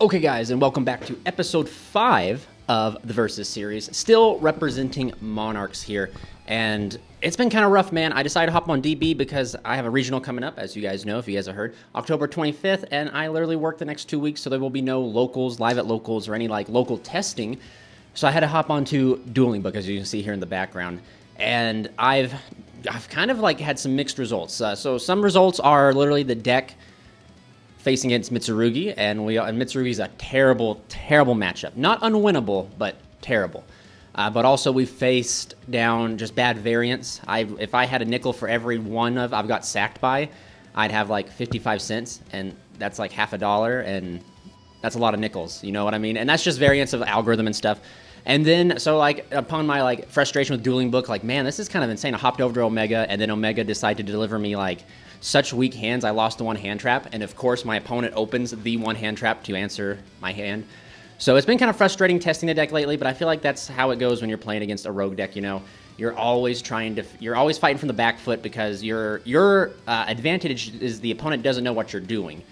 Okay, guys, and welcome back to episode 5 of the Versus series. Still representing Monarchs here, and it's been kind of rough, man. I decided to hop on DB because I have a regional coming up, as you guys know, if you guys have heard, October 25th, and I literally work the next 2 weeks, so there will be no locals, live at locals, or any like local testing. So I had to hop onto Dueling Book, as you can see here in the background, and I've kind of like had some mixed results. So some results are literally the deck facing against Mitsurugi, and Mitsurugi's a terrible, terrible matchup. Not unwinnable, but terrible. But also we faced down just bad variants. If I had a nickel for every one of I've got sacked by, I'd have like 55 cents, and that's like half a dollar, and that's a lot of nickels, you know what I mean? And that's just variants of the algorithm and stuff. And then, so like, upon my like frustration with Dueling Book, like, man, this is kind of insane. I hopped over to Omega, and then Omega decided to deliver me like such weak hands. I lost the one hand trap, and of course my opponent opens the one hand trap to answer my hand. So it's been kind of frustrating testing the deck lately, but I feel like that's how it goes when you're playing against a rogue deck, you know? You're always fighting from the back foot because your advantage is the opponent doesn't know what you're doing.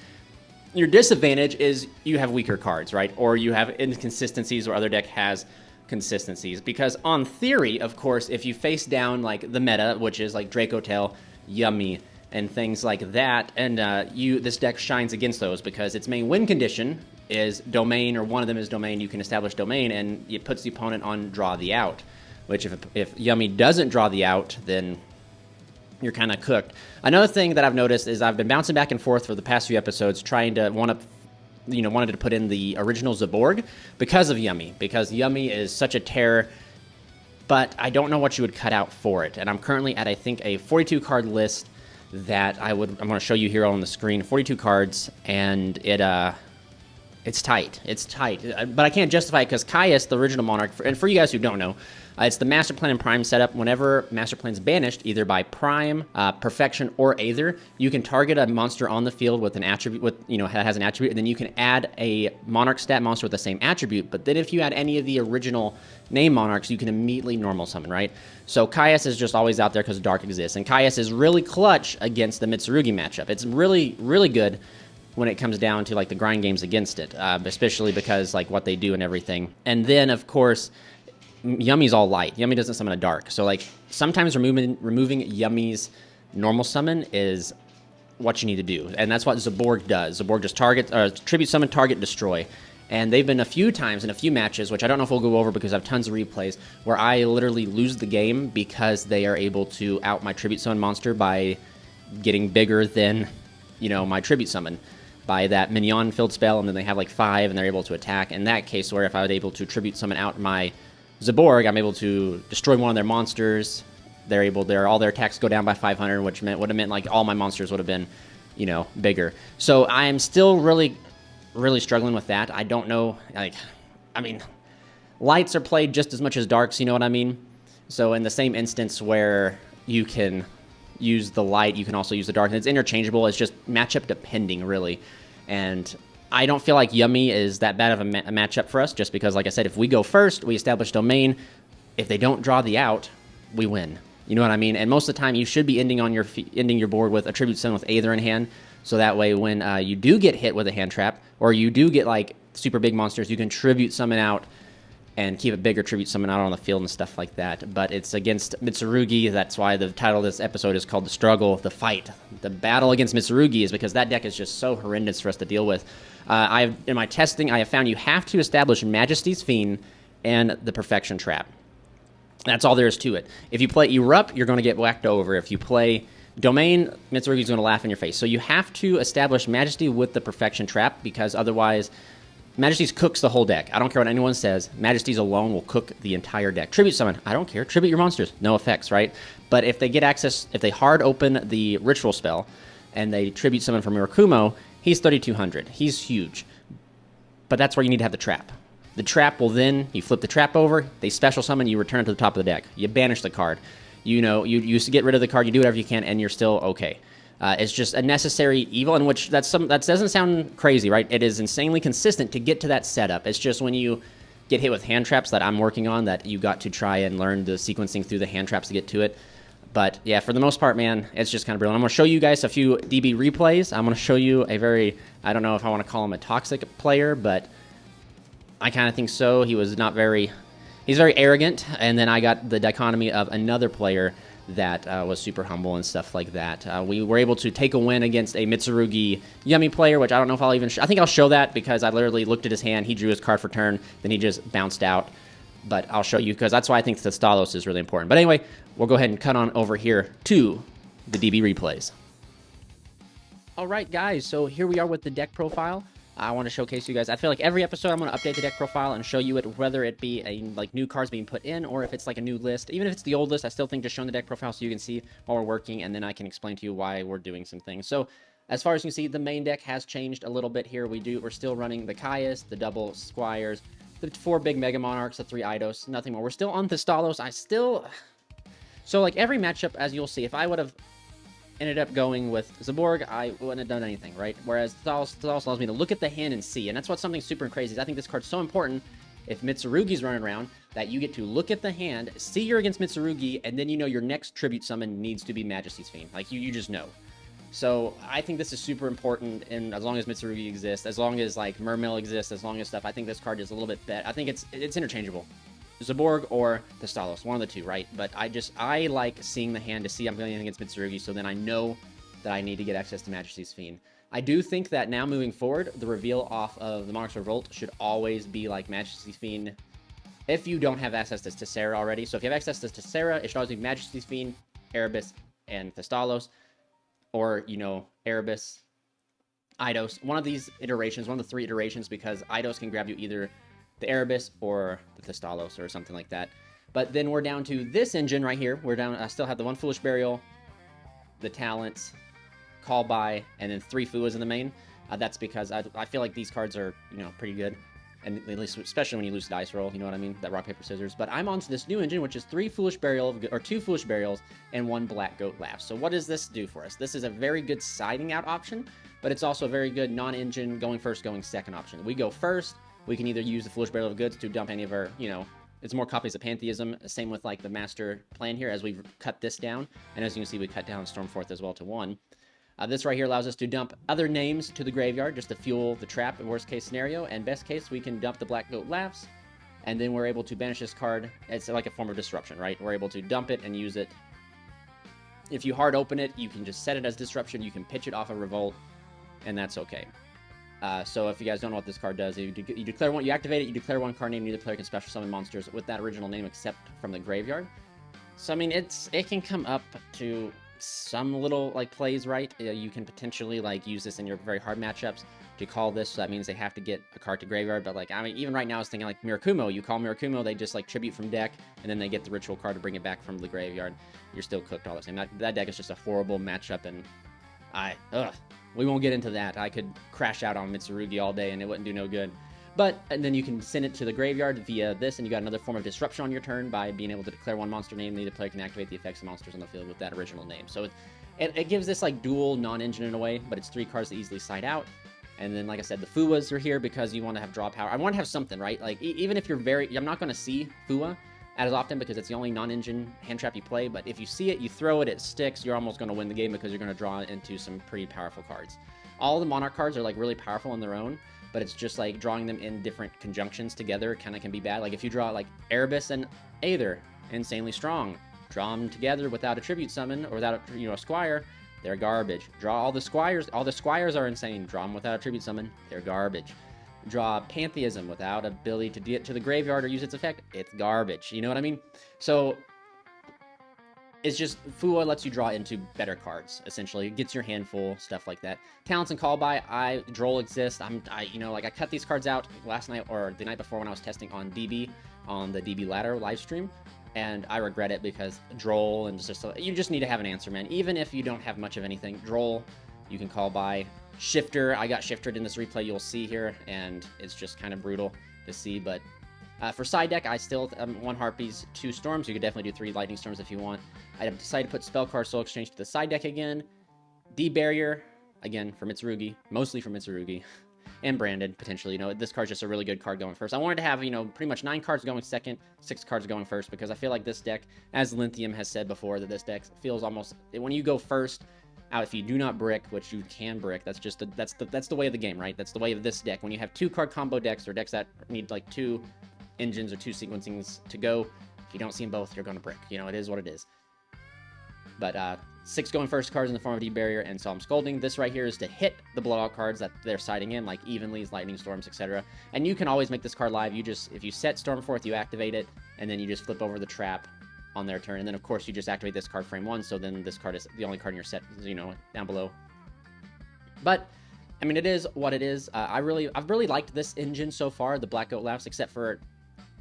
Your disadvantage is you have weaker cards, right? Or you have inconsistencies where other deck has consistencies. Because on theory, of course, if you face down like the meta, which is like Draco Tail, Yummy, and things like that, and this deck shines against those because its main win condition is domain, or one of them is domain. You can establish domain, and it puts the opponent on draw the out, which if Yummy doesn't draw the out, then you're kind of cooked. Another thing that I've noticed is I've been bouncing back and forth for the past few episodes trying to wanted to put in the original Zaborg because of Yummy, because Yummy is such a terror, but I don't know what you would cut out for it. And I'm currently at, I think, a 42 card list that I'm going to show you here on the screen. 42 cards, and it's tight. It's tight, but I can't justify it because Caius, the original Monarch, and for you guys who don't know, it's the Master Plan and Prime setup. Whenever Master Plan's banished, either by Prime, Perfection, or Aether, you can target a monster on the field with an attribute, that has an attribute, and then you can add a Monarch stat monster with the same attribute. But then if you add any of the original name Monarchs, you can immediately normal summon, right? So Caius is just always out there because Dark exists, and Caius is really clutch against the Mitsurugi matchup. It's really, really good when it comes down to like the grind games against it, especially because like what they do and everything. And then of course, Yummy's all light. Yummy doesn't summon a dark. So like sometimes removing Yummy's normal summon is what you need to do. And that's what Zaborg does. Zaborg just tribute summon, target, destroy. And they've been a few times in a few matches, which I don't know if we'll go over because I have tons of replays, where I literally lose the game because they are able to out my tribute summon monster by getting bigger than, my tribute summon by that minion filled spell, and then they have like 5 and they're able to attack. In that case, where if I was able to tribute summon out my Zaborg, I'm able to destroy one of their monsters. All their attacks go down by 500, which would have meant like all my monsters would have been, bigger. So I am still really, really struggling with that. I don't know, lights are played just as much as darks, you know what I mean? So in the same instance where you can use the light, you can also use the dark, and it's interchangeable. It's just matchup depending, really. And I don't feel like Yummy is that bad of a matchup for us, just because, like I said, if we go first, we establish domain. If they don't draw the out, we win. You know what I mean? And most of the time, you should be ending your board with a tribute summon with Aether in hand, so that way when you do get hit with a hand trap, or you do get like super big monsters, you can tribute summon out and keep a bigger tribute summon out on the field and stuff like that. But it's against Mitsurugi. That's why the title of this episode is called The Struggle, The Fight. The battle against Mitsurugi is because that deck is just so horrendous for us to deal with. In my testing, I have found you have to establish Majesty's Fiend and the Perfection Trap. That's all there is to it. If you play Erupt, you're going to get whacked over. If you play Domain, Mitsurugi's going to laugh in your face. So you have to establish Majesty with the Perfection Trap, because otherwise Majesty's cooks the whole deck. I don't care what anyone says. Majesty's alone will cook the entire deck. Tribute summon, I don't care. Tribute your monsters. No effects, right? But if they get access, if they hard open the ritual spell and they tribute summon from Murakumo, he's 3,200. He's huge. But that's where you need to have the trap. The trap will then, you flip the trap over, they special summon, you return it to the top of the deck. You banish the card. You used to get rid of the card, you do whatever you can, and you're still okay. It's just a necessary evil, in which that doesn't sound crazy, right? It is insanely consistent to get to that setup. It's just when you get hit with hand traps that I'm working on, that you got to try and learn the sequencing through the hand traps to get to it. But yeah, for the most part, man, it's just kind of brilliant. I'm going to show you guys a few DB replays. I'm going to show you a very, I don't know if I want to call him a toxic player, but I kind of think so. He's very arrogant. And then I got the dichotomy of another player that was super humble and stuff like that. We were able to take a win against a Mitsurugi Yummy player, which I don't know if I'll even I think I'll show that because I literally looked at his hand, he drew his card for turn, then he just bounced out. But I'll show you because that's why I think the Stalos is really important. But anyway, we'll go ahead and cut on over here to the DB replays. All right, guys, so here we are with the deck profile. I want to showcase you guys. I feel like every episode I'm going to update the deck profile and show you it, whether it be a like new cards being put in or if it's like a new list. Even if it's the old list, I still think just showing the deck profile so you can see while we're working, and then I can explain to you why we're doing some things. So as far as you can see, the main deck has changed a little bit here. We're still running the Caius, the double Squires, the 4 big Mega Monarchs, the 3 Eidos, nothing more. We're still on the Stalos. So like every matchup, as you'll see, if I would have ended up going with Zaborg, I wouldn't have done anything, right? Whereas Stalos allows me to look at the hand and see, and that's what's something super crazy. I think this card's so important if Mitsurugi's running around that you get to look at the hand, see you're against Mitsurugi, and then you know your next tribute summon needs to be Majesty's Fiend. Like you just know. So I think this is super important, and as long as Mitsurugi exists, as long as like Mermill exists, as long as stuff, I think this card is a little bit better. I think it's interchangeable. Zaborg or the Stalos, one of the two, right? But I like seeing the hand to see I'm going against Mitsurugi, so then I know that I need to get access to Majesty's Fiend. I do think that now moving forward, the reveal off of the Monarch's Revolt should always be like Majesty's Fiend if you don't have access to Tessera already. So if you have access to Tessera, it should always be Majesty's Fiend, Erebus, and Thestalos, or, you know, Erebus, Eidos. One of these iterations, one of the 3 iterations, because Eidos can grab you either the Erebus or the Thestalos or something like that. But then we're down to this engine right here. I still have the 1 Foolish Burial, the Talents, Call By, and then 3 Fuas in the main. That's because I feel like these cards are, you know, pretty good. And at least, especially when you lose the dice roll, you know what I mean? That rock, paper, scissors. But I'm on to this new engine, which is 2 Foolish Burials and 1 Black Goat Laugh. So what does this do for us? This is a very good siding out option, but it's also a very good non-engine going first, going second option. We go first. We can either use the Foolish Burial of Goods to dump any of our, you know, it's more copies of Pantheism. Same with like the master plan here as we've cut this down. And as you can see, we cut down Stormforth as well to 1. This right here allows us to dump other names to the graveyard just to fuel the trap in worst case scenario. And best case, we can dump the Black Goat Laughs. And then we're able to banish this card. It's like a form of disruption, right? We're able to dump it and use it. If you hard open it, you can just set it as disruption. You can pitch it off a Revolt, and that's okay. So if you guys don't know what this card does, you declare one, you activate it, you declare 1 card name, neither player can special summon monsters with that original name except from the graveyard. So I mean, it can come up to some little like plays, right? You can potentially like use this in your very hard matchups to call this, so that means they have to get a card to graveyard. But like, I mean, even right now I was thinking like Mirakumo, you call Mirakumo, they just like tribute from deck, and then they get the ritual card to bring it back from the graveyard. You're still cooked all the same. That deck is just a horrible matchup, and we won't get into that. I could crash out on Mitsurugi all day and it wouldn't do no good. And then you can send it to the graveyard via this, and you got another form of disruption on your turn by being able to declare 1 monster name. Neither player can activate the effects of monsters on the field with that original name. So it gives this like dual non-engine in a way, but it's 3 cards that easily side out. And then, like I said, the Fuas are here because you want to have draw power. I want to have something, right? Like, even if you're I'm not going to see Fua as often because it's the only non-engine hand trap you play, but if you see it, you throw it, it sticks, you're almost going to win the game because you're going to draw into some pretty powerful cards. All the Monarch cards are like really powerful on their own, but it's just like drawing them in different conjunctions together kind of can be bad. Like if you draw like Erebus and Aether, insanely strong. Draw them together without a tribute summon or without a Squire, they're garbage. Draw all the Squires are insane. Draw them without a tribute summon, they're garbage. Draw Pantheism without ability to get to the graveyard or use its effect, it's garbage. You know what I mean? So it's just, Fua lets you draw into better cards, essentially. It gets your hand full, stuff like that. Talents and Call By, Droll exists. I cut these cards out last night or the night before when I was testing on DB, on the DB Ladder live stream, and I regret it because Droll and you just need to have an answer, man. Even if you don't have much of anything, Droll, you can Call By. Shifter, I got Shifted in this replay you'll see here, and it's just kind of brutal to see, but for side deck, I still 1 Harpies, 2 Storms. You could definitely do 3 Lightning Storms if you want. I decided to put Spellcard Soul Exchange to the side deck again. D-Barrier, again, for Mitsurugi, mostly for Mitsurugi. and Brandon, potentially. You know, this card's just a really good card going first. I wanted to have, you know, pretty much 9 cards going second, 6 cards going first, because I feel like this deck, as Lithium has said before, that this deck feels almost, when you go first, out if you do not brick, which you can brick, that's just that's the way of the game, right? That's the way of this deck. When you have 2 card combo decks, or decks that need like 2 engines or 2 sequencings to go, if you don't see them both, you're going to brick. You know, it is what it is. But 6 going first cards in the form of Deep Barrier and Solemn Scolding. This right here is to hit the blowout cards that they're siding in, like Evenly's, Lightning Storms, etc. And you can always make this card live. You just, if you set Stormforth, you activate it, and then you just flip over the trap on their turn. And then, of course, you just activate this card frame 1, so then this card is the only card in your set, you know, down below. But, I mean, it is what it is. I've really liked this engine so far, the Black Goat Laughs, except for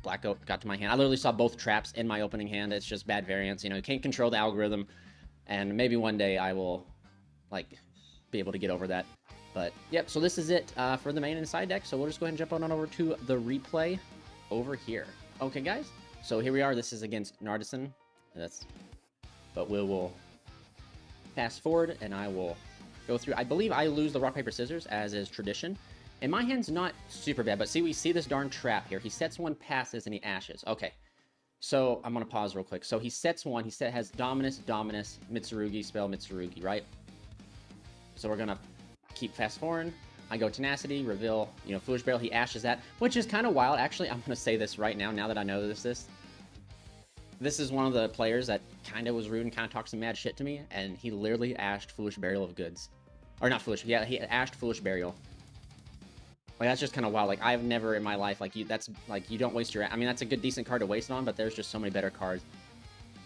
Black Goat got to my hand. I literally saw both traps in my opening hand. It's just bad variance. You know, you can't control the algorithm. And maybe one day I will, like, be able to get over that. But, yep, so this is it for the main and side deck. So we'll just go ahead and jump on over to the replay over here. Okay, guys. So here we are. This is against Nardison. But we will fast forward, and I will go through. I believe I lose the rock, paper, scissors, as is tradition. And my hand's not super bad. But see, we see this darn trap here. He sets 1, passes, and he ashes. Okay. So, I'm going to pause real quick. So, he sets 1. He has Dominus, Mitsurugi, spell Mitsurugi, right? So, we're going to keep fast forward. I go Tenacity, reveal, you know, Foolish Barrel. He ashes that, which is kind of wild. Actually, I'm going to say this right now that I know this. This is one of the players that kind of was rude and kind of talked some mad shit to me, and he literally ashed Foolish Burial of Goods. Or not Foolish, yeah, he ashed Foolish Burial. Like, that's just kind of wild. Like, I've never in my life, like, that's, like, you don't waste your... I mean, that's a good, decent card to waste it on, but there's just so many better cards,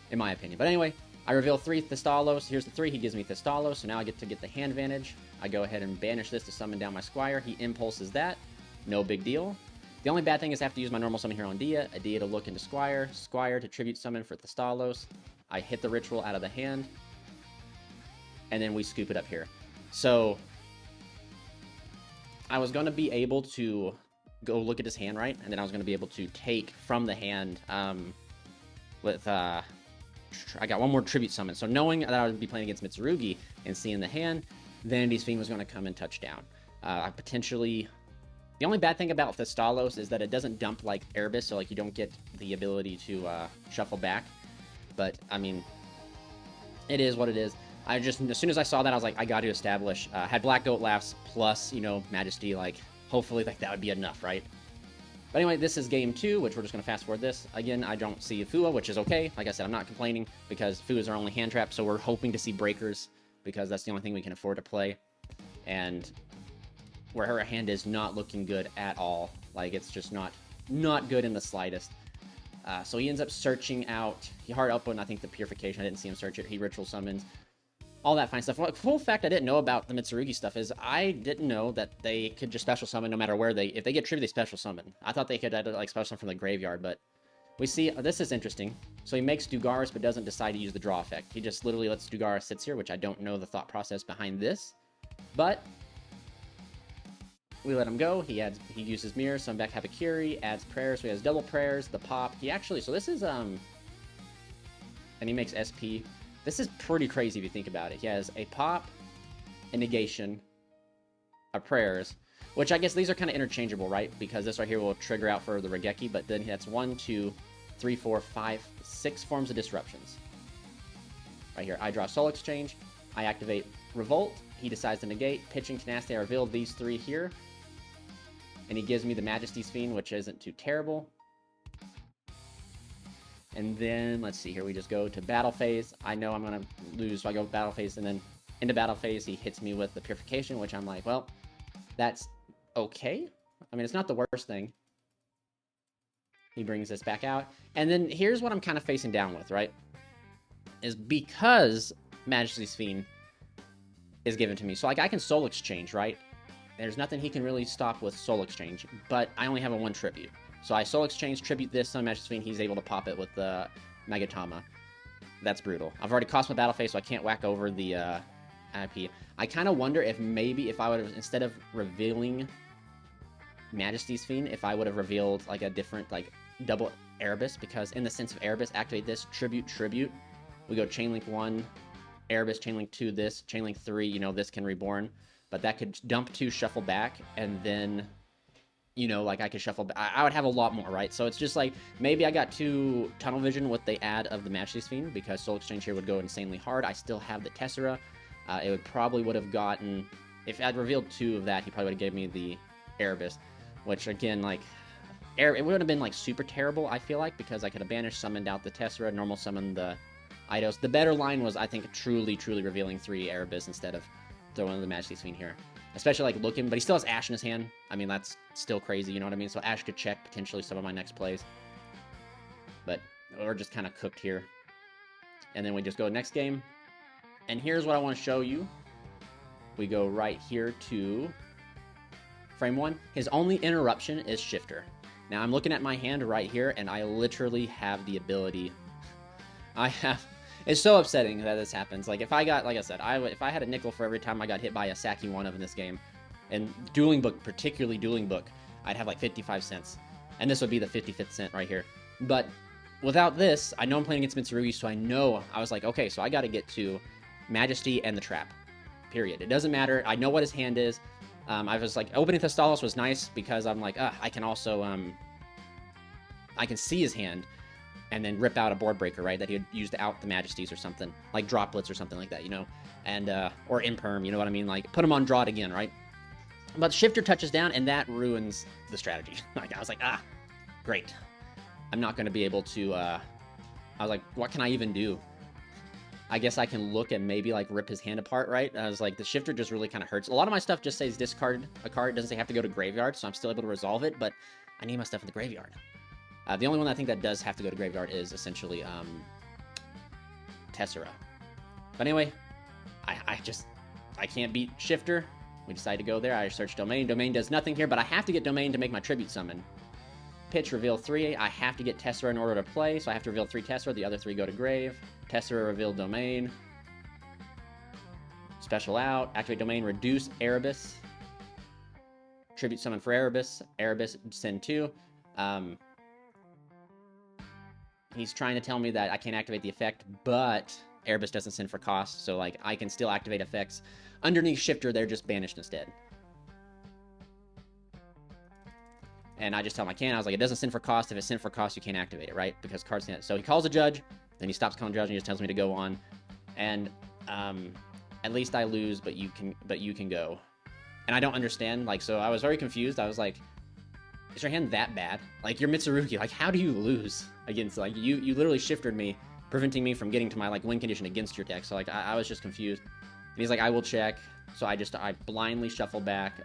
in my opinion. But anyway, I reveal 3 Thestalos. Here's the 3. He gives me Thestalos, so now I get to get the hand advantage. I go ahead and banish this to summon down my Squire. He impulses that. No big deal. The only bad thing is I have to use my normal summon here on Dia. A Dia to look into Squire. Squire to tribute summon for Thestalos. I hit the ritual out of the hand. And then we scoop it up here. So... I was going to be able to go look at his hand, right? And then I was going to be able to take from the hand with... I got 1 more Tribute Summon. So knowing that I would be playing against Mitsurugi and seeing the hand, Vanity's Fiend was going to come and touch down. I potentially... The only bad thing about Thestalos is that it doesn't dump like Erebus, so like you don't get the ability to shuffle back. But, I mean, it is what it is. I just, as soon as I saw that, I was like, I got to establish. Had Black Goat Laughs plus, you know, Majesty, like, hopefully, like, that would be enough, right? But anyway, this is game 2, which we're just going to fast forward this. Again, I don't see Fua, which is okay. Like I said, I'm not complaining, because Fuas are only hand traps, so we're hoping to see Breakers, because that's the only thing we can afford to play. And where her hand is not looking good at all. Like, it's just not good in the slightest. So he ends up searching out, he hard opened, I think, the Purification. I didn't see him search it. He ritual summons. All that fine stuff. Like, full fact I didn't know about the Mitsurugi stuff is I didn't know that they could just special summon no matter where if they get tribute, they special summon. I thought they could like special summon from the graveyard, but we see, this is interesting. So he makes Dugaris, but doesn't decide to use the draw effect. He just literally lets Dugaris sits here, which I don't know the thought process behind this, but we let him go. He uses Mirror, summon back Habakiri, adds Prayers, so he has double Prayers, the pop. He actually, so this is, and he makes SP. This is pretty crazy if you think about it. He has a pop, a negation, a prayers, which I guess these are kind of interchangeable, right? Because this right here will trigger out for the Regeki, but then that's 1, 2, 3, 4, 5, 6 forms of disruptions. Right here, I draw Soul Exchange, I activate Revolt, he decides to negate, Pitching Tenacity, I reveal these 3 here, and he gives me the Majesty's Fiend, which isn't too terrible. And then, let's see here, we just go to battle phase. I know I'm going to lose, so I go battle phase, and then into battle phase, he hits me with the Purification, which I'm like, well, that's okay. I mean, it's not the worst thing. He brings this back out. And then here's what I'm kind of facing down with, right? Is because Majesty's Fiend is given to me. So, like, I can Soul Exchange, right? There's nothing he can really stop with Soul Exchange, but I only have a 1 tribute. So I Soul Exchange, tribute this, Sun Majesty's Fiend, he's able to pop it with the Magatama. That's brutal. I've already cost my battle phase, so I can't whack over the IP. I kind of wonder if maybe if I would have, instead of revealing Majesty's Fiend, if I would have revealed like a different, like, double Erebus, because in the sense of Erebus, activate this, tribute, we go Chainlink 1, Erebus, Chainlink 2, this, Chainlink 3, you know, this can reborn. but that could dump 2, shuffle back, and then, you know, like I could shuffle back. I would have a lot more, right? So it's just like, maybe I got too tunnel vision with the add of the Majesty's Fiend, because Soul Exchange here would go insanely hard. I still have the Tessera. It would probably would have gotten, if I'd revealed 2 of that, he probably would have gave me the Erebus, which again, like, it would have been like super terrible, I feel like, because I could have banished, summoned out the Tessera, normal summoned the Eidos. The better line was, I think, truly revealing 3 Erebus instead of throwing the Majesty's Fiend here. Especially like looking, but he still has Ash in his hand. I mean, that's still crazy, you know what I mean? So Ash could check potentially some of my next plays. But we're just kind of cooked here. And then we just go next game. And here's what I want to show you. We go right here to frame 1. His only interruption is Shifter. Now I'm looking at my hand right here, and I literally have the ability. It's so upsetting that this happens. Like, if I got, like I said, if I had a nickel for every time I got hit by a Saki 1-of in this game, and Dueling Book, particularly Dueling Book, I'd have like 55 cents. And this would be the 55th cent right here. But without this, I know I'm playing against Mitsurugi, so I was like, okay, so I got to get to Majesty and the Trap. Period. It doesn't matter. I know what his hand is. I was like, opening Thestalos was nice because I'm like, I can also, I can see his hand and then rip out a board breaker, right? That he had used out the Majesties or something, like droplets or something like that, you know? And, or Imperm, you know what I mean? Like, put him on draw it again, right? But Shifter touches down, and that ruins the strategy. Like, I was like, great. I'm not going to be able to, I was like, what can I even do? I guess I can look and maybe, like, rip his hand apart, right? I was like, the Shifter just really kind of hurts. A lot of my stuff just says discard a card. It doesn't say have to go to graveyard, so I'm still able to resolve it, but I need my stuff in the graveyard. The only one I think that does have to go to graveyard is essentially Tessera. But anyway, I can't beat Shifter. We decide to go there. I search Domain. Domain does nothing here, but I have to get Domain to make my Tribute Summon. Pitch, reveal 3. I have to get Tessera in order to play, so I have to reveal 3 Tessera. The other 3 go to grave. Tessera, reveal Domain. Special out. Activate Domain, reduce Erebus. Tribute Summon for Erebus. Erebus, send 2. He's trying to tell me that I can't activate the effect, but Erebus doesn't send for cost, so like I can still activate effects. Underneath Shifter, they're just banished instead. And I just tell him I can't. I was like, it doesn't send for cost. If it's sent for cost, you can't activate it, right? Because cards can't. So he calls a judge, then he stops calling judge and he just tells me to go on. And at least I lose, but you can go. And I don't understand. Like, so I was very confused. I was like, is your hand that bad? Like, you're Mitsurugi. Like, how do you lose against, like, you literally shifted me, preventing me from getting to my, like, win condition against your deck. So, like, I was just confused. And he's like, I will check. So I blindly shuffle back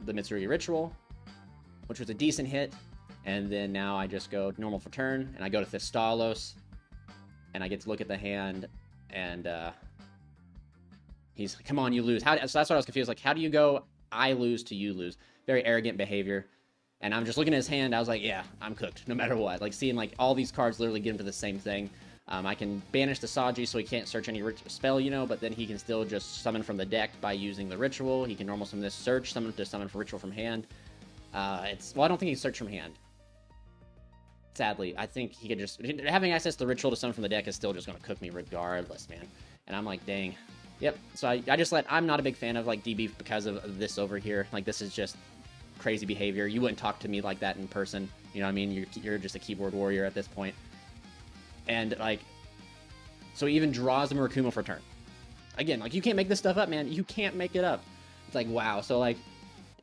the Mitsurugi Ritual, which was a decent hit. And then now I just go normal for turn, and I go to Thestalos, and I get to look at the hand, and he's like, come on, you lose. So that's what I was confused. Like, how do you go, I lose to you lose? Very arrogant behavior. And I'm just looking at his hand. I was like, yeah, I'm cooked, no matter what. Like, seeing, like, all these cards literally get him to the same thing. I can banish the Saji so he can't search any spell, you know, but then he can still just summon from the deck by using the Ritual. He can normal summon this, search, summon to summon for Ritual from hand. Well, I don't think he can search from hand. Sadly, I think he could just... Having access to the Ritual to summon from the deck is still just going to cook me regardless, man. And I'm like, dang. Yep, so I just I'm not a big fan of, like, DB because of this over here. Like, this is just crazy behavior. You wouldn't talk to me like that in person. You know what I mean? You're just a keyboard warrior at this point. And, like, so he even draws the Murakumo for turn. Again, like, you can't make this stuff up, man. You can't make it up. It's like, wow. So, like,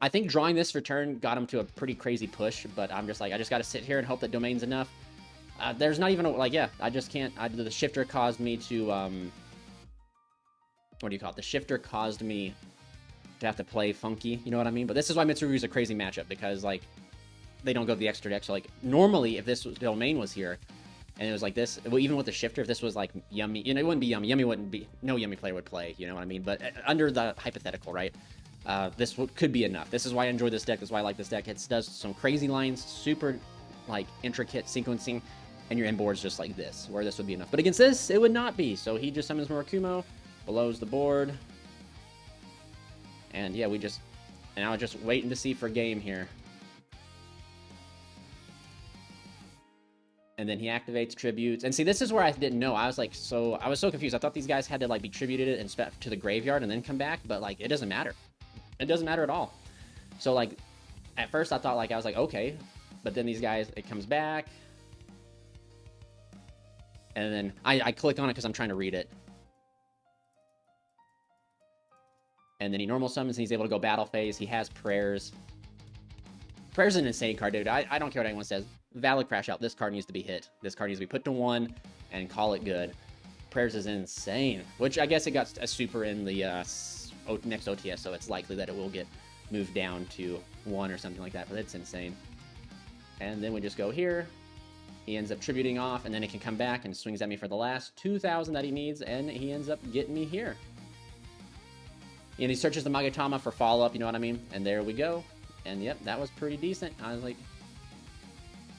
I think drawing this for turn got him to a pretty crazy push, but I'm just like, I just got to sit here and hope that Domain's enough. There's not even, like, yeah, I just can't. The Shifter caused me to, what do you call it? The Shifter caused me to have to play funky, you know what I mean? But this is why Mitsurugi's a crazy matchup, because, like, they don't go to the extra deck. So, like, normally, if this was Domain was here, and it was like this, well, even with the Shifter, if this was like Yummy, you know, it wouldn't be Yummy. Yummy wouldn't be, no Yummy player would play, you know what I mean? But under the hypothetical, right? This could be enough. This is why I enjoy this deck. This is why I like this deck. It does some crazy lines, super, like, intricate sequencing, and your end board's just like this, where this would be enough. But against this, it would not be. So he just summons Murakumo, blows the board, and yeah, and I was just waiting to see for game here. And then he activates tributes. And see, this is where I didn't know. I was like, I was so confused. I thought these guys had to like be tributed and spent to the graveyard and then come back, but like it doesn't matter. It doesn't matter at all. So like at first I thought like I was like, okay, but then these guys, it comes back. And then I click on it because I'm trying to read it. And then he normal summons and he's able to go battle phase. He has prayers. Prayer's an insane card, dude. I don't care what anyone says. Valid crash out. This card needs to be hit. This card needs to be put to 1 and call it good. Prayers is insane, which I guess it got a super in the next OTS, so it's likely that it will get moved down to 1 or something like that, but it's insane. And then we just go here. He ends up tributing off, and then it can come back and swings at me for the last 2,000 that he needs, and he ends up getting me here. And he searches the Magatama for follow-up, you know what I mean? And there we go. And yep, that was pretty decent. I was like...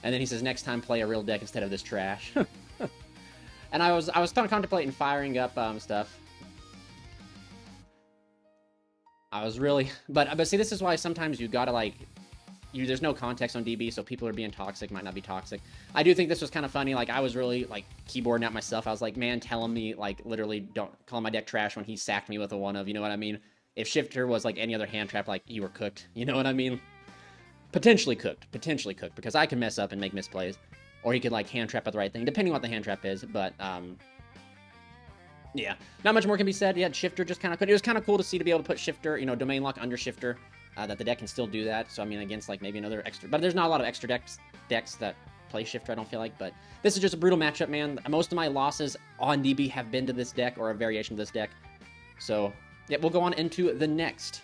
And then he says, next time play a real deck instead of this trash. And I was kind of contemplating firing up stuff. I was really... But see, this is why sometimes you gotta, like... There's no context on DB, so people are being toxic, might not be toxic. I do think this was kind of funny. Like, I was really, like, keyboarding out myself. I was like, man, telling me, like, literally don't call my deck trash when he sacked me with a 1-of, you know what I mean? If Shifter was, like, any other hand trap, like, you were cooked, you know what I mean? Potentially cooked, because I can mess up and make misplays. Or he could, like, hand trap at the right thing, depending on what the hand trap is, but, yeah. Not much more can be said. Yeah, Shifter just kind of could. It was kind of cool to see to be able to put Shifter, you know, Domain Lock under Shifter. That the deck can still do that. So, I mean, against, like, maybe another extra... But there's not a lot of extra decks that play Shifter, I don't feel like. But this is just a brutal matchup, man. Most of my losses on DB have been to this deck or a variation of this deck. So, yeah, we'll go on into the next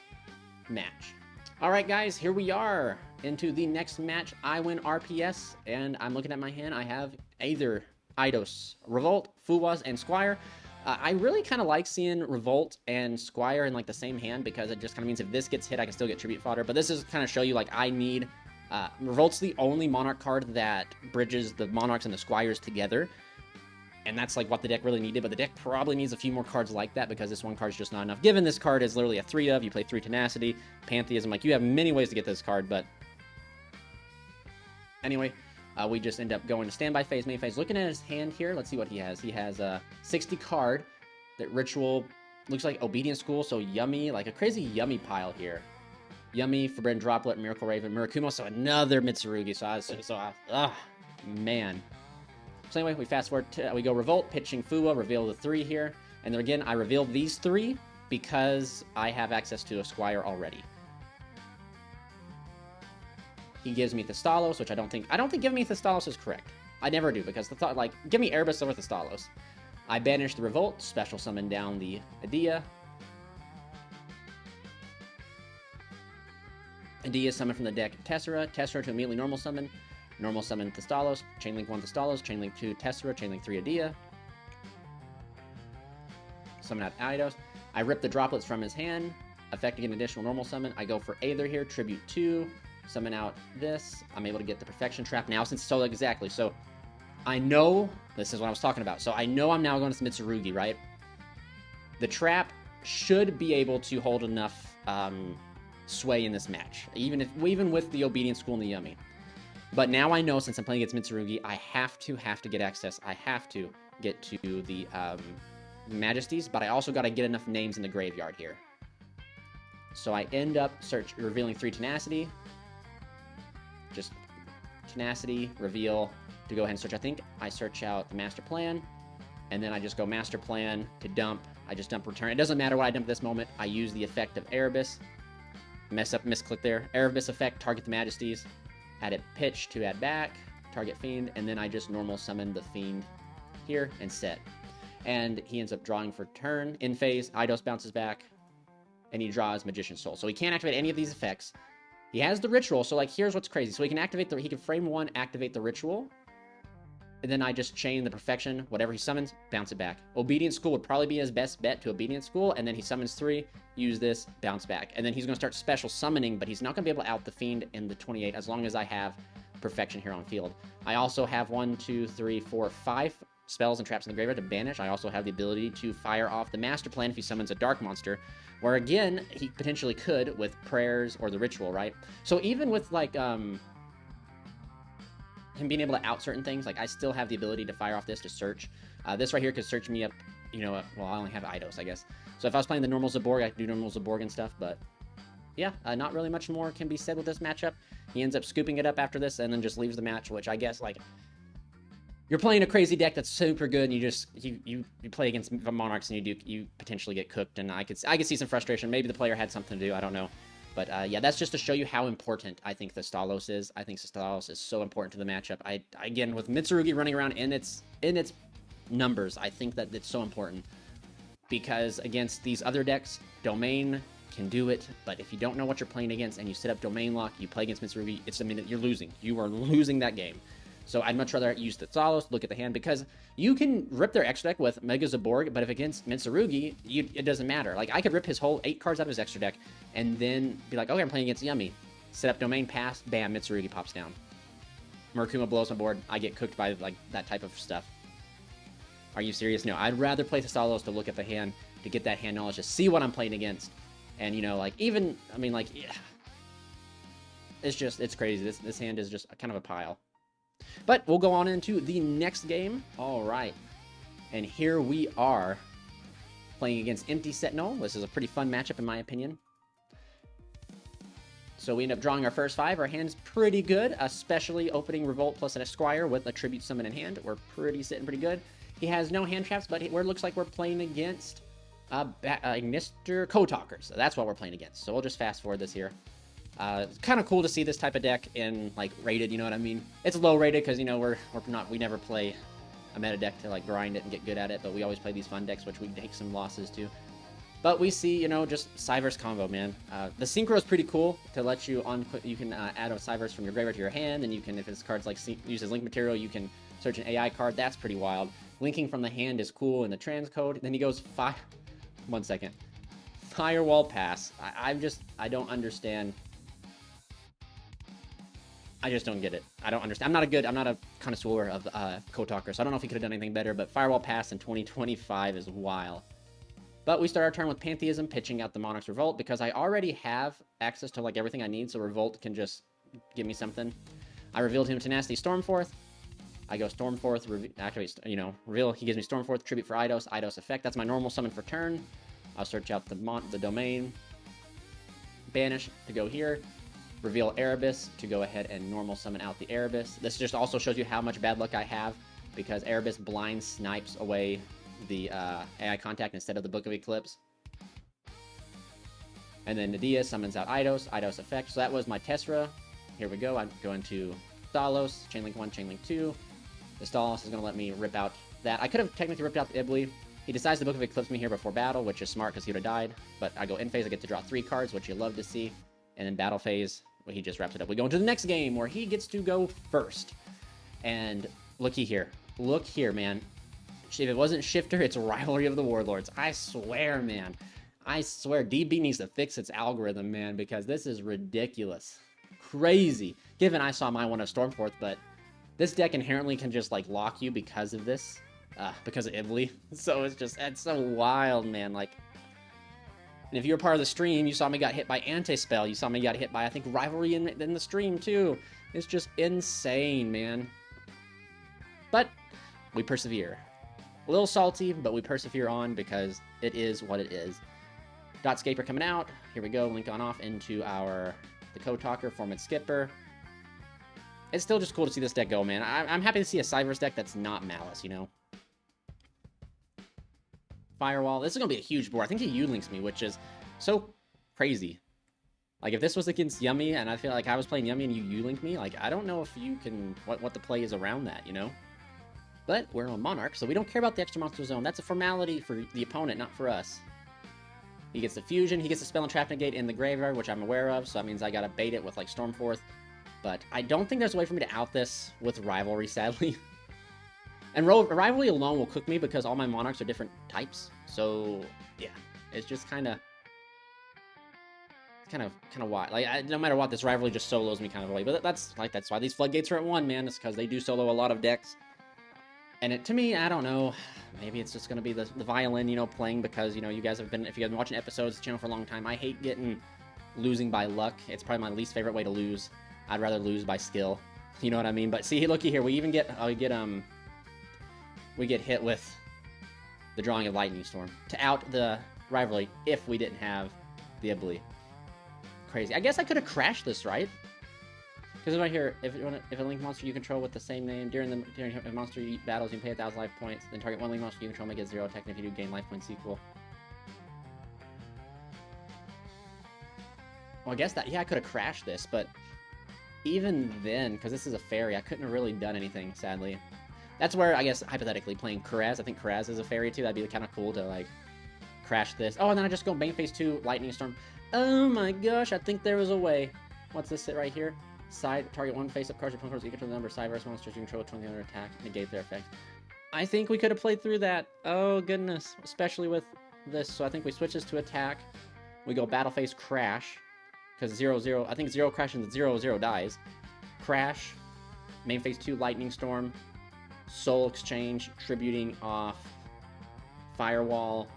match. All right, guys, here we are into the next match. I win RPS, and I'm looking at my hand. I have either Eidos, Revolt, Fuwas, and Squire. I really kind of like seeing Revolt and Squire in, like, the same hand, because it just kind of means if this gets hit, I can still get Tribute Fodder. But this is kind of show you, like, I need... Revolt's the only Monarch card that bridges the Monarchs and the Squires together. And that's, like, what the deck really needed. But the deck probably needs a few more cards like that, because this one card's just not enough. Given this card is literally a 3-of, you play 3 Tenacity, Pantheism. Like, you have many ways to get this card, but... Anyway... we just end up going to standby phase, main phase. Looking at his hand here, let's see what he has. He has a 60 card. That Ritual looks like Obedient School, so Yummy, like a crazy Yummy pile here. Yummy, Forbidden Droplet, Miracle Raven, Murakumo, so another Mitsurugi. Man. So anyway, we fast forward to, we go Revolt, pitching Fuwa, reveal the 3 here. And then again, I reveal these 3 because I have access to a Squire already. He gives me Thestalos, which I don't think giving me Thestalos is correct. I never do, because the thought, like, give me Erebus over Thestalos. I banish the Revolt, special summon down the Adia. Adia summon from the deck Tessera. Tessera to immediately normal summon Thestalos. Chainlink 1 Thestalos, Chainlink 2 Tessera, Chainlink 3 Adia. Summon out Eidos. I rip the droplets from his hand, affecting an additional normal summon. I go for Aether here, Tribute 2. Summon out this. I'm able to get the Perfection Trap now, since so exactly. So I know this is what I was talking about. So I know I'm now going to Mitsurugi, right? The trap should be able to hold enough sway in this match, even with the Obedient School and the Yummy. But now I know, since I'm playing against Mitsurugi, I have to get access. I have to get to the Majesties, but I also got to get enough names in the graveyard here. So I end up revealing 3 Tenacity. Just Tenacity, reveal, to go ahead and search. I think I search out the Master Plan, and then I just go Master Plan to dump. I just dump Return. It doesn't matter what I dump at this moment. I use the effect of Erebus. Misclick there. Erebus effect, target the Majesties. Add it pitch to add back, target Fiend, and then I just normal summon the Fiend here and set. And he ends up drawing for turn. In phase, Eidos bounces back, and he draws Magician's Soul. So he can't activate any of these effects. He has the Ritual, so, like, here's what's crazy. So he can activate he can frame 1, activate the Ritual, and then I just chain the Perfection, whatever he summons, bounce it back. Obedient School would probably be his best bet to Obedient School, and then he summons 3, use this, bounce back. And then he's going to start special summoning, but he's not going to be able to out the Fiend in the 28 as long as I have Perfection here on field. I also have 1, 2, 3, 4, 5 spells and traps in the graveyard to banish. I also have the ability to fire off the Master Plan if he summons a Dark Monster, where again, he potentially could with Prayers or the Ritual, right? So even with, like, him being able to out certain things. Like, I still have the ability to fire off this to search. This right here could search me up, you know, well, I only have YuGiOh, I guess. So if I was playing the normal Zaborg, I could do normal Zaborg and stuff, but yeah, not really much more can be said with this matchup. He ends up scooping it up after this and then just leaves the match, which I guess, like, you're playing a crazy deck that's super good, and you play against Monarchs and you potentially get cooked, and I could see some frustration. Maybe the player had something to do, I don't know. But yeah, that's just to show you how important I think the Stalos is. I think the Stalos is so important to the matchup. Again, with Mitsurugi running around in its numbers, I think that it's so important. Because against these other decks, Domain can do it, but if you don't know what you're playing against and you set up Domain Lock, you play against Mitsurugi, I mean, you're losing. You are losing that game. So I'd much rather use the Stalos, look at the hand, because you can rip their extra deck with Mega Zaborg, but if against Mitsurugi, it doesn't matter. Like, I could rip his whole 8 cards out of his extra deck, and then be like, okay, I'm playing against Yummy. Set up Domain, pass, bam, Mitsurugi pops down. Murkuma blows my board, I get cooked by, like, that type of stuff. Are you serious? No, I'd rather play the Stalos to look at the hand, to get that hand knowledge, to see what I'm playing against. And, you know, like, even, I mean, like, yeah. It's crazy. This hand is just kind of a pile. But we'll go on into the next game. All right. And here we are playing against Empty Sentinel. This is a pretty fun matchup in my opinion. So we end up drawing our first 5. Our hand's pretty good, especially opening Revolt plus an Esquire with a Tribute Summon in hand. We're sitting pretty good. He has no hand traps, but it looks like we're playing against Mr. Code-Talkers. So that's what we're playing against. So we'll just fast forward this here. It's kind of cool to see this type of deck in, like, rated, you know what I mean? It's low rated because, you know, we never play a meta deck to, like, grind it and get good at it, but we always play these fun decks, which we take some losses to. But we see, you know, just Cyverse combo, man. The Synchro is pretty cool to let you you can add a Cyverse from your graveyard to your hand, and you can, if this card's, like, uses link material, you can search an AI card. That's pretty wild. Linking from the hand is cool in the transcode. Then he goes 1 second. Firewall Pass. I don't understand. I just don't get it. I don't understand. I'm not a connoisseur of Code-Talker, so I don't know if he could have done anything better, but Firewall Pass in 2025 is wild. But we start our turn with Pantheism, pitching out the Monarch's Revolt, because I already have access to, like, everything I need, so Revolt can just give me something. I revealed him Tenacity Stormforth. I go Stormforth, activate, you know, reveal, he gives me Stormforth, tribute for YuGiOh effect. That's my normal summon for turn. I'll search out the domain. Banish to go here. Reveal Erebus to go ahead and normal summon out the Erebus. This just also shows you how much bad luck I have, because Erebus blind snipes away the AI contact instead of the Book of Eclipse. And then Nadia summons out YuGiOh effect. So that was my Tessera. Here we go. I'm going to Stalos, Chainlink 1, Chainlink 2. The Stalos is going to let me rip out that. I could have technically ripped out the Ibli. He decides the Book of Eclipse me here before battle, which is smart because he would have died. But I go end phase, I get to draw 3 cards, which you love to see. And then battle phase, well, he just wraps it up. We go into the next game where he gets to go first. And looky here. Look here, man. If it wasn't Shifter, it's Rivalry of the Warlords. I swear, man. I swear, DB needs to fix its algorithm, man, because this is ridiculous. Crazy. Given I saw my one of Stormforth, but this deck inherently can just, like, lock you because of this. Because of Ibli. So it's so wild, man. Like, and if you were part of the stream, you saw me got hit by Anti-Spell. You saw me got hit by, I think, Rivalry in the stream, too. It's just insane, man. But we persevere. A little salty, but we persevere on because it is what it is. Dotscaper coming out. Here we go. Link on off into the Code-Talker, Formant Skipper. It's still just cool to see this deck go, man. I'm happy to see a Cyverse deck that's not Malice, you know? Firewall. This is going to be a huge board. I think he U-links me, which is so crazy. Like, if this was against Yummy, and I feel like I was playing Yummy and you U-link me, like, I don't know if you can... What the play is around that, you know? But we're on Monarch, so we don't care about the extra monster zone. That's a formality for the opponent, not for us. He gets the Fusion. He gets the Spell and Trap Negate in the graveyard, which I'm aware of, so that means I gotta bait it with, like, Stormforth. But I don't think there's a way for me to out this with Rivalry, sadly. And Rivalry alone will cook me because all my Monarchs are different types. So, yeah. It's just kind of wild. Like, no matter what, this Rivalry just solos me kind of away. But that's why these Floodgates are at 1, man. It's because they do solo a lot of decks. And to me, I don't know, maybe it's just going to be the violin, you know, playing because, you know, you guys have been, if you guys have been watching episodes of the channel for a long time, I hate losing by luck. It's probably my least favorite way to lose. I'd rather lose by skill. You know what I mean? But see, looky here. We even get we get hit with the drawing of Lightning Storm to out the rivalry if we didn't have the ability. Crazy. I guess I could have crashed this, right? Because right here, if a Link monster you control with the same name during a monster you battles, you can pay 1,000 life points. Then target one Link monster you control, make it 0 attack, and if you do, gain life points equal. Well, I guess that, yeah, I could have crashed this, but even then, because this is a fairy, I couldn't have really done anything, sadly. That's where, I guess, hypothetically, playing Karaz, I think Karaz is a fairy too, that'd be kind of cool to, like, crash this. Oh, and then I just go main phase 2, Lightning Storm. Oh my gosh, I think there was a way. What's this sit right here? Side, target one face-up cards or opponent cards equal to the number of side versus monsters you control, 20 under attack, negate their effect. I think we could have played through that. Oh, goodness. Especially with this. So I think we switch this to attack. We go battle phase crash. Because 0-0, I think 0 crashes and 0-0 dies. Crash. Main phase 2, Lightning Storm. Soul Exchange, tributing off. Firewall.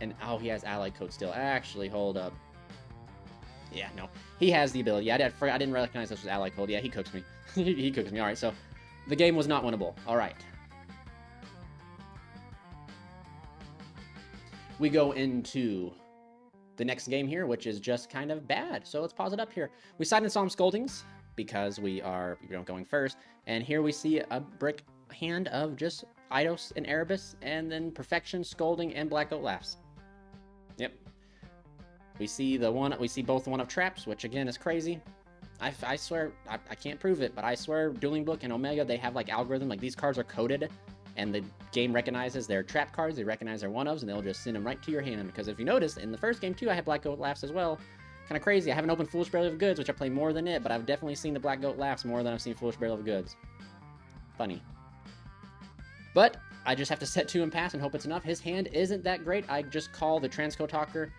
And, oh, he has Allied Code still. Actually, hold up. Yeah, no. He has the ability. I didn't recognize this was Allied Code. Yeah, he cooks me. He cooks me. Alright, so the game was not winnable. Alright. We go into the next game here, which is just kind of bad. So let's pause it up here. We side in Solemn Scoldings because we are going first. And here we see a brick hand of just Eidos and Erebus, and then Perfection, Scolding, and Black Goat Laughs. Yep. We see both one of Traps, which again is crazy. I swear, I can't prove it, but I swear Dueling Book and Omega, they have like algorithm, like these cards are coded, and the game recognizes their trap cards, they recognize their one-ofs, and they'll just send them right to your hand. Because if you notice, in the first game too, I had Black Goat Laughs as well. Kind of crazy. I haven't opened Foolish Barrel of Goods, which I play more than it, but I've definitely seen the Black Goat Laughs more than I've seen Foolish Barrel of Goods. Funny. But I just have to set 2 and pass and hope it's enough. His hand isn't that great. I just call the Transco Talker,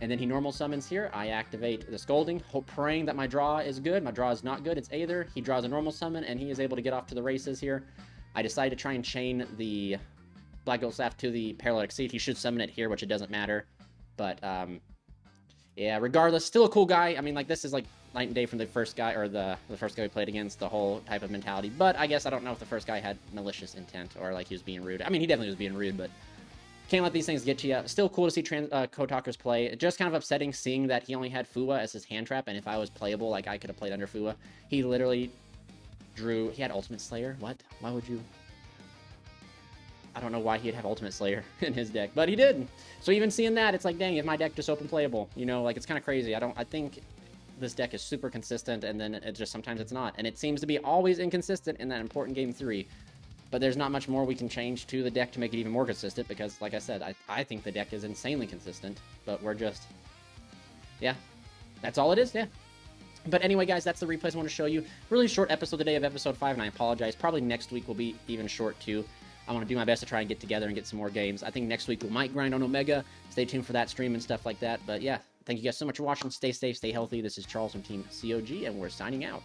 and then he normal summons here. I activate the Scolding, praying that my draw is good. My draw is not good. It's Aether. He draws a normal summon, and he is able to get off to the races here. I decide to try and chain the Black Goat Laugh to the Paralytic Seed. He should summon it here, which it doesn't matter. But, yeah, regardless, still a cool guy. I mean, like, this is, like, night and day from the first guy, or the first guy we played against, the whole type of mentality. But I guess I don't know if the first guy had malicious intent, or, like, he was being rude. I mean, he definitely was being rude, but can't let these things get to you. Still cool to see Code Talkers play. Just kind of upsetting seeing that he only had Fua as his hand trap, and if I was playable, like, I could have played under Fua. He literally drew... He had Ultimate Slayer? What? Why would you... I don't know why he'd have Ultimate Slayer in his deck, but he did. So even seeing that, it's like, dang, if my deck just open playable, you know, like, it's kind of crazy. I think this deck is super consistent, and then it just sometimes it's not. And it seems to be always inconsistent in that important game 3. But there's not much more we can change to the deck to make it even more consistent, because, like I said, I think the deck is insanely consistent, but we're just... Yeah, that's all it is, yeah. But anyway, guys, that's the replays I want to show you. Really short episode today of episode 5, and I apologize. Probably next week will be even short, too. I want to do my best to try and get together and get some more games. I think next week we might grind on Omega. Stay tuned for that stream and stuff like that. But yeah, thank you guys so much for watching. Stay safe, stay healthy. This is Charles from Team COG, and we're signing out.